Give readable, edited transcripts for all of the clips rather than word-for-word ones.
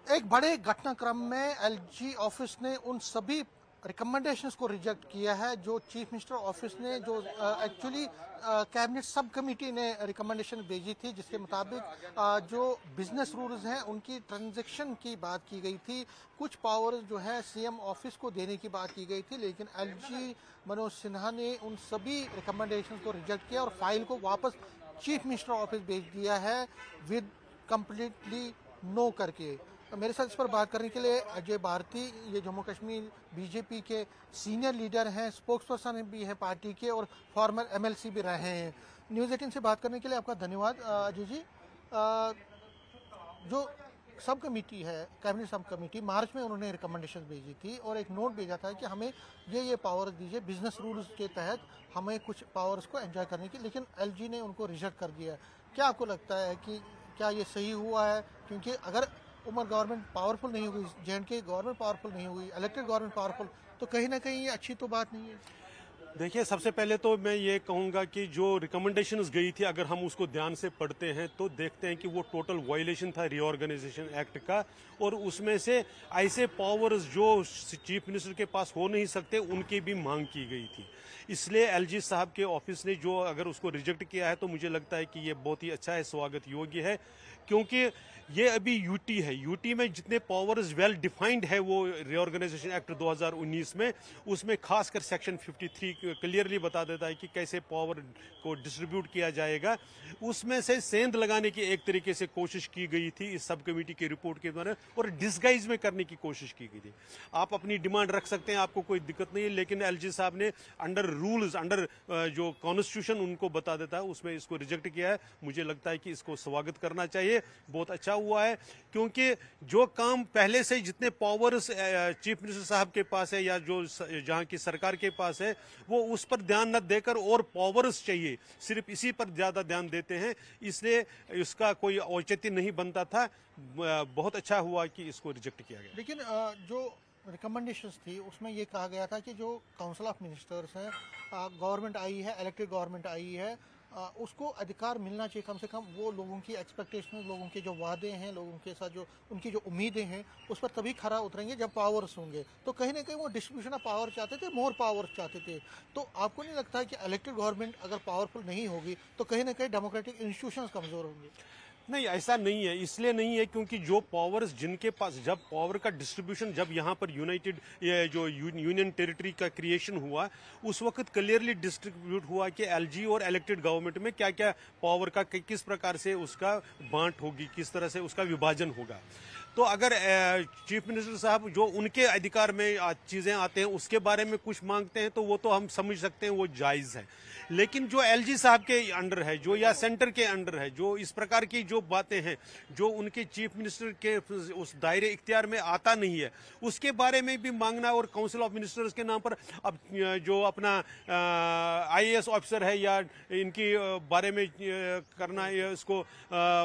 एक बड़े घटनाक्रम में एलजी ऑफिस ने उन सभी रिकमेंडेशंस को रिजेक्ट किया है जो चीफ मिनिस्टर ऑफिस ने जो एक्चुअली कैबिनेट सब कमेटी ने रिकमेंडेशन भेजी थी, जिसके मुताबिक जो बिजनेस रूल्स हैं उनकी ट्रांजैक्शन की बात की गई थी। कुछ पावर्स जो है सीएम ऑफिस को देने की बात की गई थी, लेकिन एलजी मनोज सिन्हा ने उन सभी रिकमेंडेशंस को रिजेक्ट किया और फाइल को वापस चीफ मिनिस्टर ऑफिस भेज दिया है विद कंप्लीटली नो करके। तो मेरे साथ इस पर बात करने के लिए अजय भारती, ये जम्मू कश्मीर बीजेपी के सीनियर लीडर हैं, स्पोक्स पर्सन भी हैं पार्टी के और फॉर्मर एमएलसी भी रहे हैं। न्यूज़ 18 से बात करने के लिए आपका धन्यवाद। अजय जी, जो सब कमेटी है, कैबिनेट सब कमेटी, मार्च में उन्होंने रिकमेंडेशन भेजी थी और एक नोट भेजा था कि हमें ये पावर दीजिए बिजनेस रूल्स के तहत, हमें कुछ पावर्स को एंजॉय करने की, लेकिन एलजी ने उनको रिजेक्ट कर दिया। क्या आपको लगता है कि क्या ये सही हुआ है? क्योंकि अगर उमर गवर्नमेंट पावरफुल नहीं हुई, जेएंडके गवर्नमेंट पावरफुल नहीं हुई, इलेक्टेड गवर्नमेंट पावरफुल, तो कहीं ना कहीं ये अच्छी तो बात नहीं है। देखिए, सबसे पहले तो मैं ये कहूंगा कि जो रिकमेंडेशंस गई थी, अगर हम उसको ध्यान से पढ़ते हैं तो देखते हैं कि वो टोटल वायलेशन था रीऑर्गेनाइजेशन एक्ट का, और उसमें से ऐसे पावर्स जो चीफ मिनिस्टर के पास हो नहीं सकते उनकी भी मांग की गई थी। इसलिए एलजी साहब के ऑफिस ने जो अगर उसको रिजेक्ट किया है तो मुझे लगता है कि ये बहुत ही अच्छा है, स्वागत योग्य है, क्योंकि ये अभी यूटी है। यूटी में जितने पावर्स वेल डिफाइंड है वो रीऑर्गेनाइजेशन एक्ट 2019 में, उसमें खासकर सेक्शन 53 क्लियरली बता देता है कि कैसे पावर को डिस्ट्रीब्यूट किया जाएगा। उसमें से सेंध लगाने की एक तरीके से कोशिश की गई थी इस सब कमेटी की रिपोर्ट के द्वारा, और डिस्गाइज में करने की कोशिश की गई थी। आप अपनी डिमांड रख सकते हैं, आपको कोई दिक्कत नहीं है, लेकिन एलजी साहब ने अंडर रूल्स, अंडर जो कॉन्स्टिट्यूशन उनको बता देता है, उसमें इसको रिजेक्ट किया है। मुझे लगता है कि इसको स्वागत करना चाहिए, बहुत अच्छा हुआ है, क्योंकि जो काम पहले से जितने पावर्स चीफ मिनिस्टर साहब के पास है या जो जहां की सरकार के पास है, वो उस पर ध्यान न देकर और पावर्स चाहिए, सिर्फ इसी पर ज्यादा ध्यान देते हैं, इसलिए इसका कोई औचित्य नहीं बनता था। बहुत अच्छा हुआ कि इसको रिजेक्ट किया गया। लेकिन जो रिकमेंडेशंस थी उसमें ये कहा गया था कि जो काउंसिल ऑफ मिनिस्टर्स हैं, गवर्नमेंट आई है, इलेक्टेड गवर्नमेंट आई है, उसको अधिकार मिलना चाहिए कम से कम, वो लोगों की एक्सपेक्टेशन, लोगों के जो वादे हैं, लोगों के साथ जो उनकी जो उम्मीदें हैं, उस पर तभी खरा उतरेंगे जब पावर्स होंगे। तो कहीं ना कहीं वो डिस्ट्रीब्यूशन ऑफ पावर चाहते थे, मोर पावर चाहते थे। तो आपको नहीं लगता है कि इलेक्टेड गवर्नमेंट अगर पावरफुल नहीं होगी तो कहीं ना कहीं डेमोक्रेटिक इंस्टीट्यूशंस कमजोर होंगे? नहीं, ऐसा नहीं है। इसलिए नहीं है क्योंकि जो पावर्स जिनके पास, जब पावर का डिस्ट्रीब्यूशन, जब यहाँ पर यूनाइटेड जो यूनियन टेरिटरी का क्रिएशन हुआ, उस वक्त क्लियरली डिस्ट्रीब्यूट हुआ कि एलजी और इलेक्टेड गवर्नमेंट में क्या क्या पावर का किस प्रकार से उसका बांट होगी, किस तरह से उसका विभाजन होगा। तो अगर चीफ मिनिस्टर साहब जो उनके अधिकार में चीजें आते हैं उसके बारे में कुछ मांगते हैं तो वो तो हम समझ सकते हैं, वो जायज है। लेकिन जो एलजी साहब के अंडर है, जो या सेंटर के अंडर है, जो इस प्रकार की जो बातें हैं, जो उनके चीफ मिनिस्टर के उस दायरे इख्तियार में आता नहीं है, उसके बारे में भी मांगना, और काउंसिल ऑफ मिनिस्टर्स के नाम पर अब जो अपना आईएएस ऑफिसर है या इनकी बारे में करना, इसको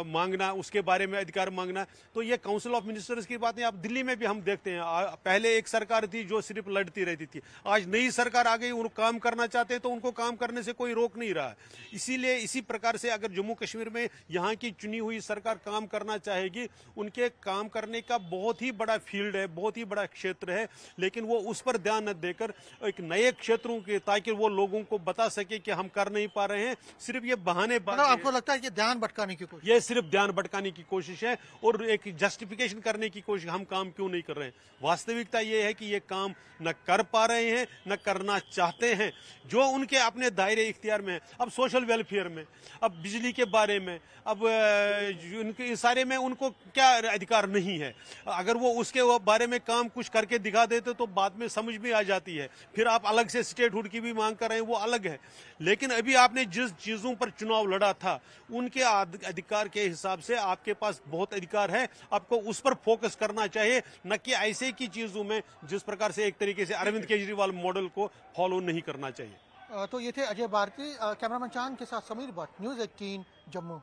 मांगना, उसके बारे में अधिकार मांगना, तो ये काउंसिल ऑफ मिनिस्टर्स की बातें आप दिल्ली में भी हम देखते हैं। पहले एक सरकार थी जो सिर्फ लड़ती रहती थी, आज नई सरकार आ गई, उनको काम करना चाहते हैं तो उनको काम करने से कोई रोक नहीं रहा। इसीलिए इसी प्रकार से अगर जम्मू कश्मीर में यहाँ की चुनी हुई सरकार काम करना चाहेगी, उनके काम करने का बहुत ही बड़ा फील्ड है, बहुत ही बड़ा क्षेत्र है, लेकिन वो उस पर ध्यान न देकर एक नए क्षेत्रों के, ताकि वो लोगों को बता सके कि हम कर नहीं पा रहे हैं, सिर्फ ये बहाने आपको लगता है कि ध्यान भटकाने की कोशिश? ये सिर्फ ध्यान भटकाने की कोशिश है और एक जस्टिफिकेशन करने की कोशिश, हम काम क्यों नहीं कर रहे हैं। वास्तविकता ये है कि ये काम न कर पा रहे हैं, न करना चाहते हैं, जो उनके अपने दायरे इख्तियार में है। अब सोशल वेलफेयर में, अब बिजली के बारे में, अब उनके सारे में उनको क्या अधिकार नहीं है। अगर वो उसके बारे में काम कुछ करके दिखा देते तो बाद में समझ में आ जाती है। फिर आप अलग से स्टेटहुड की भी मांग कर रहे हैं, वो अलग है। लेकिन अभी आपने जिस चीजों पर चुनाव लड़ा था, उनके अधिकार के हिसाब से आपके पास बहुत अधिकार है, आपको उस पर फोकस करना चाहिए, न कि ऐसे की चीजों में जिस प्रकार से एक तरीके से अरविंद केजरीवाल मॉडल को फॉलो नहीं करना चाहिए। तो ये थे अजय भारती, कैमरामैन चांद के साथ समीर भट्ट, न्यूज़ 18 जम्मू।